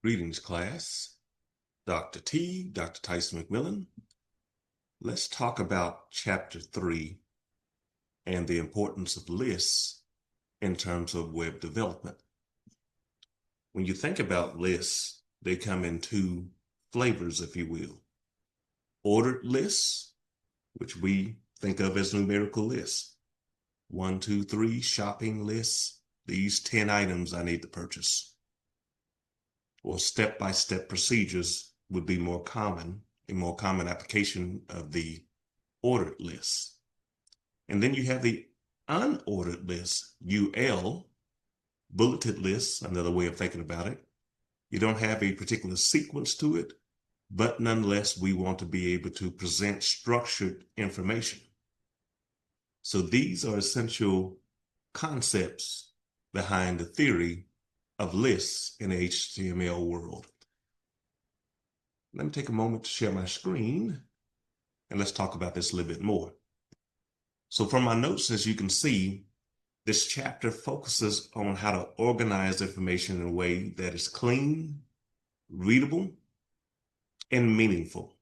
Greetings, class. Dr. T, Dr. Tyson McMillan. Let's talk about Chapter 3 and the importance of lists in terms of web development. When you think about lists, they come in two flavors, if you will. Ordered lists, which we think of as numerical lists. 1, 2, 3, shopping lists. These 10 items I need to purchase. Or step-by-step procedures would be a more common application of the ordered list. And then you have the unordered list, UL, bulleted lists, another way of thinking about it. You don't have a particular sequence to it, but nonetheless, we want to be able to present structured information. So these are essential concepts behind the theory of lists in the HTML world. Let me take a moment to share my screen and let's talk about this a little bit more. So from my notes, as you can see, this chapter focuses on how to organize information in a way that is clean, readable, and meaningful.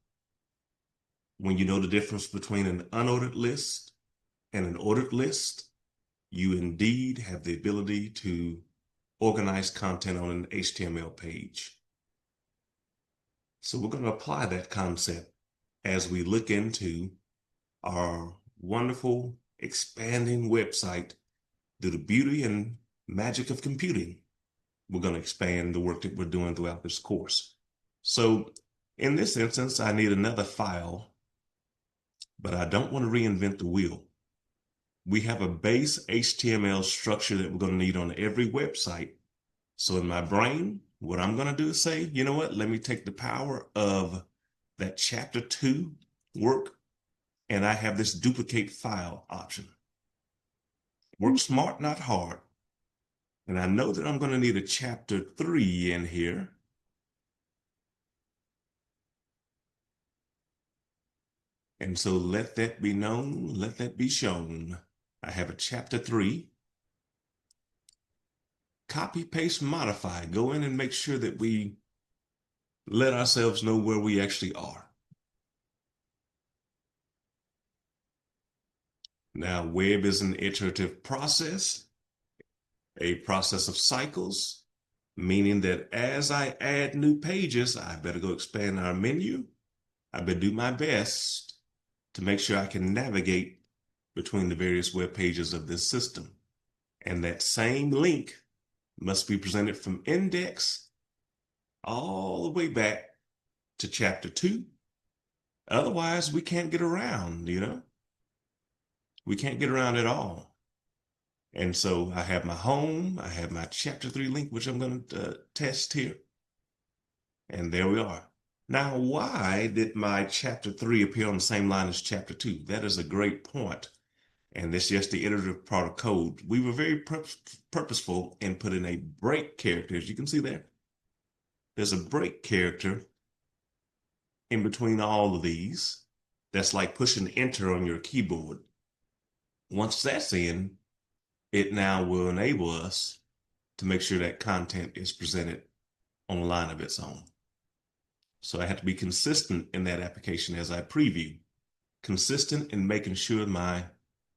When you know the difference between an unordered list and an ordered list, you indeed have the ability to organize content on an HTML page. So we're going to apply that concept as we look into our wonderful expanding website through the beauty and magic of computing. We're going to expand the work that we're doing throughout this course. So in this instance, I need another file, but I don't want to reinvent the wheel. We have a base HTML structure that we're going to need on every website. So in my brain, what I'm going to do is say, you know what, let me take the power of that chapter 2 work, and I have this duplicate file option. Work smart, not hard. And I know that I'm going to need a chapter 3 in here. And so let that be known, let that be shown. I have a chapter 3. Copy, paste, modify. Go in and make sure that we let ourselves know where we actually are. Now, web is an iterative process, a process of cycles, meaning that as I add new pages, I better go expand our menu. I better do my best to make sure I can navigate between the various web pages of this system. And that same link must be presented from index all the way back to chapter 2. Otherwise, we can't get around, We can't get around at all. And so I have my home, I have my chapter 3 link, which I'm going to test here. And there we are. Now, why did my chapter 3 appear on the same line as chapter 2? That is a great point. And that's just the iterative part of code. We were very purposeful in putting a break character, as you can see there. There's a break character in between all of these. That's like pushing enter on your keyboard. Once that's in, it now will enable us to make sure that content is presented on a line of its own. So I have to be consistent in that application as I preview. Consistent in making sure my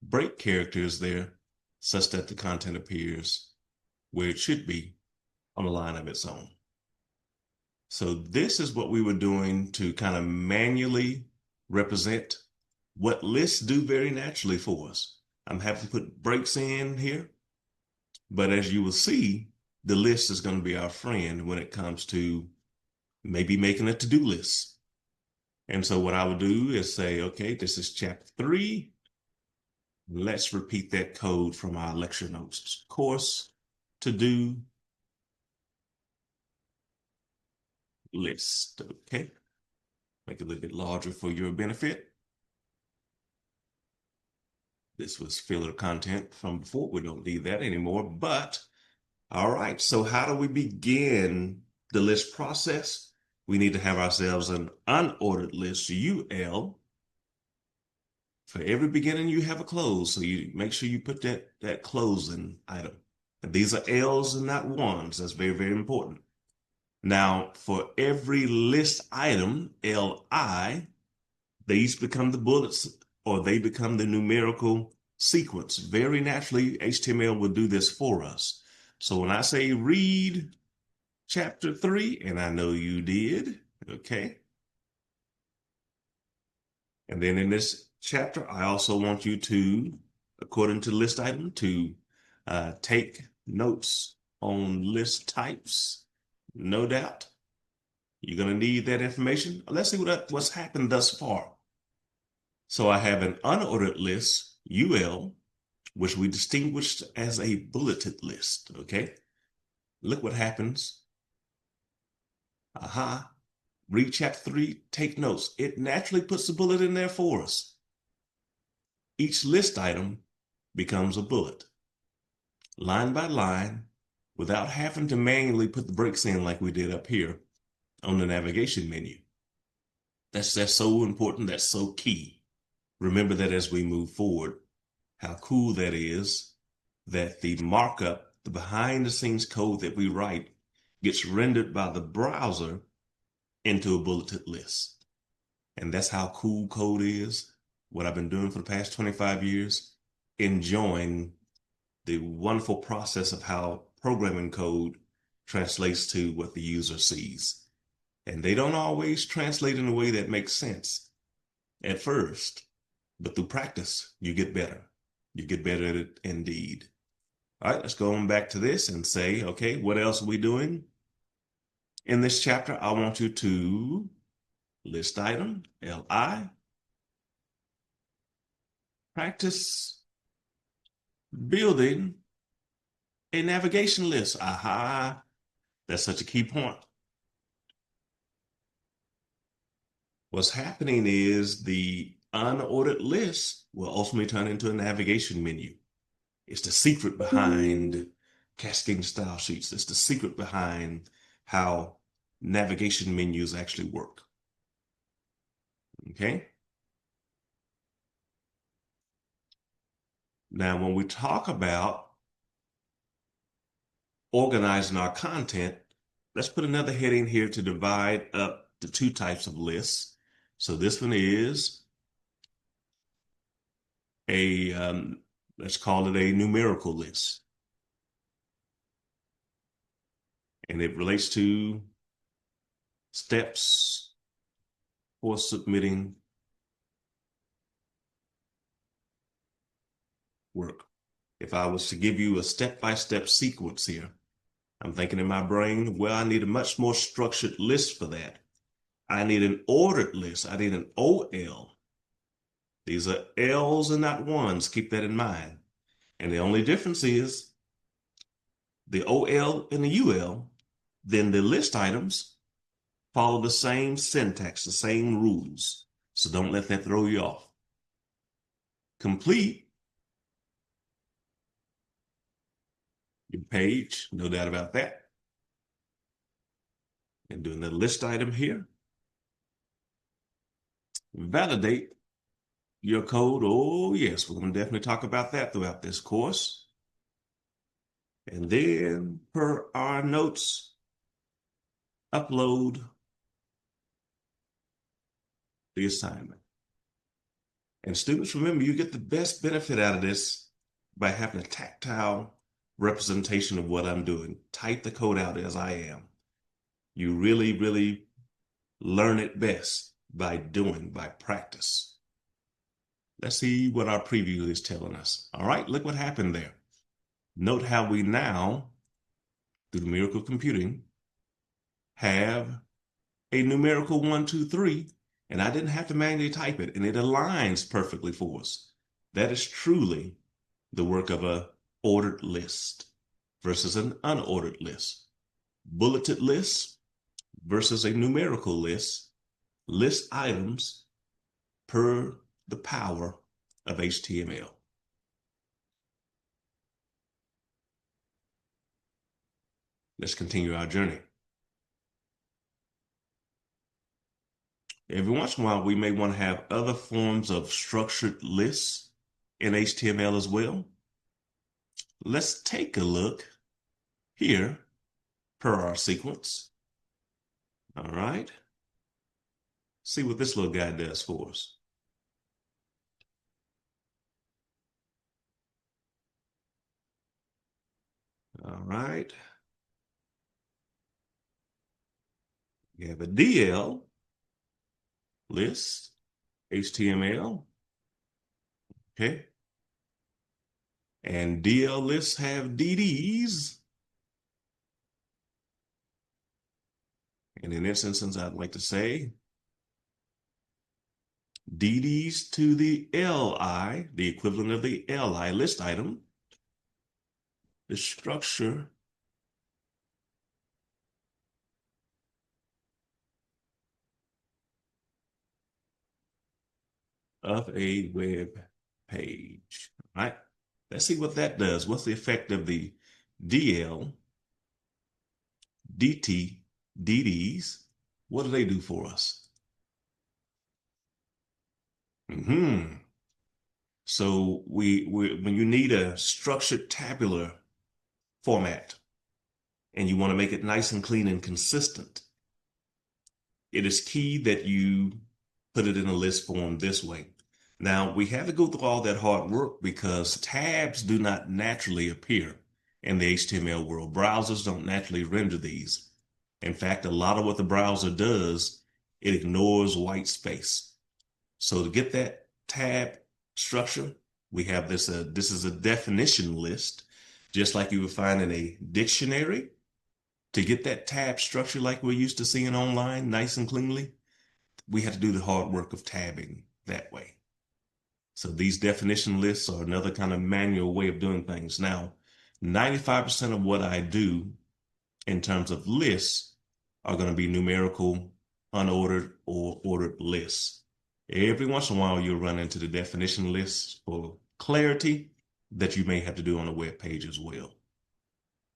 break character is there such that the content appears where it should be on a line of its own. So this is what we were doing to kind of manually represent what lists do very naturally for us. I'm having to put breaks in here, but as you will see, the list is going to be our friend when it comes to maybe making a to-do list. And so what I would do is say, okay, this is chapter 3. Let's repeat that code from our lecture notes. Course, to-do, list, okay? Make it a little bit larger for your benefit. This was filler content from before. We don't need that anymore, but all right. So how do we begin the list process? We need to have ourselves an unordered list, UL. For every beginning, you have a close. So you make sure you put that closing item. And these are L's and not ones. That's very, very important. Now, for every list item, LI, these become the bullets or they become the numerical sequence. Very naturally, HTML will do this for us. So when I say read chapter 3, and I know you did, okay? And then in this chapter, I also want you to, according to list item, to take notes on list types. No doubt. You're going to need that information. Let's see what's happened thus far. So I have an unordered list, UL, which we distinguished as a bulleted list, okay? Look what happens. Aha. Read chapter 3, take notes. It naturally puts the bullet in there for us. Each list item becomes a bullet, line by line, without having to manually put the breaks in like we did up here on the navigation menu. That's so important. That's so key. Remember that as we move forward, how cool that is that the markup, the behind the scenes code that we write gets rendered by the browser into a bulleted list. And that's how cool code is. What I've been doing for the past 25 years, enjoying the wonderful process of how programming code translates to what the user sees. And they don't always translate in a way that makes sense at first, but through practice, you get better. You get better at it indeed. All right, let's go on back to this and say, okay, what else are we doing? In this chapter, I want you to list item, LI, practice building a navigation list. Aha, that's such a key point. What's happening is the unordered list will ultimately turn into a navigation menu. It's the secret behind cascading style sheets. It's the secret behind how navigation menus actually work. Okay? Now, when we talk about organizing our content, let's put another heading here to divide up the two types of lists. So this one is let's call it a numerical list. And it relates to steps for submitting work. If I was to give you a step-by-step sequence here, I'm thinking in my brain, well, I need a much more structured list for that. I need an ordered list. I need an OL. These are L's and not ones. Keep that in mind. And the only difference is the OL and the UL, then the list items follow the same syntax, the same rules. So don't let that throw you off. Complete your page, no doubt about that. And doing the list item here. Validate your code. Oh, yes, we're going to definitely talk about that throughout this course. And then, per our notes, upload the assignment. And students, remember, you get the best benefit out of this by having a tactile representation of what I'm doing. Type the code out as I am. You really, really learn it best by doing, by practice. Let's see what our preview is telling us. All right, look what happened there. Note how we now, through the miracle of computing, have a numerical 1, 2, 3, and I didn't have to manually type it, and it aligns perfectly for us. That is truly the work of a ordered list versus an unordered list. Bulleted lists versus a numerical list. List items per the power of HTML. Let's continue our journey. Every once in a while, we may want to have other forms of structured lists in HTML as well. Let's take a look here per our sequence. All right. See what this little guy does for us. All right. We have a DL list, HTML. Okay. And DL lists have DDs. And in this instance, I'd like to say DDs to the LI, the equivalent of the LI list item, the structure of a web page. All right. Let's see what that does. What's the effect of the DL, DT, DDs? What do they do for us? So when you need a structured tabular format and you want to make it nice and clean and consistent, it is key that you put it in a list form this way. Now, we have to go through all that hard work because tabs do not naturally appear in the HTML world. Browsers don't naturally render these. In fact, a lot of what the browser does, it ignores white space. So to get that tab structure, we have this is a definition list, just like you would find in a dictionary. To get that tab structure like we're used to seeing online, nice and cleanly, we have to do the hard work of tabbing that way. So these definition lists are another kind of manual way of doing things. Now, 95% of what I do in terms of lists are going to be numerical, unordered, or ordered lists. Every once in a while, you'll run into the definition lists for clarity that you may have to do on a web page as well.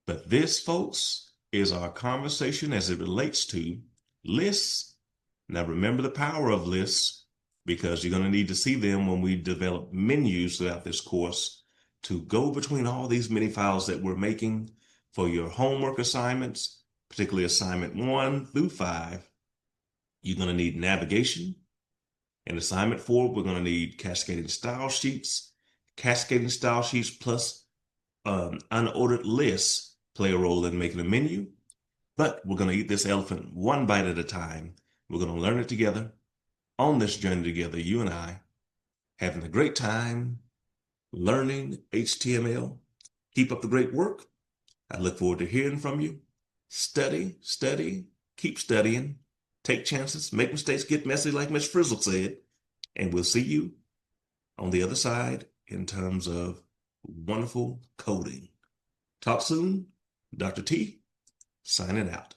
But this, folks, is our conversation as it relates to lists. Now, remember the power of lists because you're going to need to see them when we develop menus throughout this course to go between all these mini files that we're making for your homework assignments, particularly assignment 1 through 5. You're going to need navigation. In assignment 4, we're going to need cascading style sheets. Cascading style sheets plus unordered lists play a role in making a menu. But we're going to eat this elephant one bite at a time. We're going to learn it together on this journey together, you and I, having a great time learning HTML. Keep up the great work. I look forward to hearing from you. Study, study, keep studying, take chances, make mistakes, get messy like Miss Frizzle said, and we'll see you on the other side in terms of wonderful coding. Talk soon. Dr. T, signing out.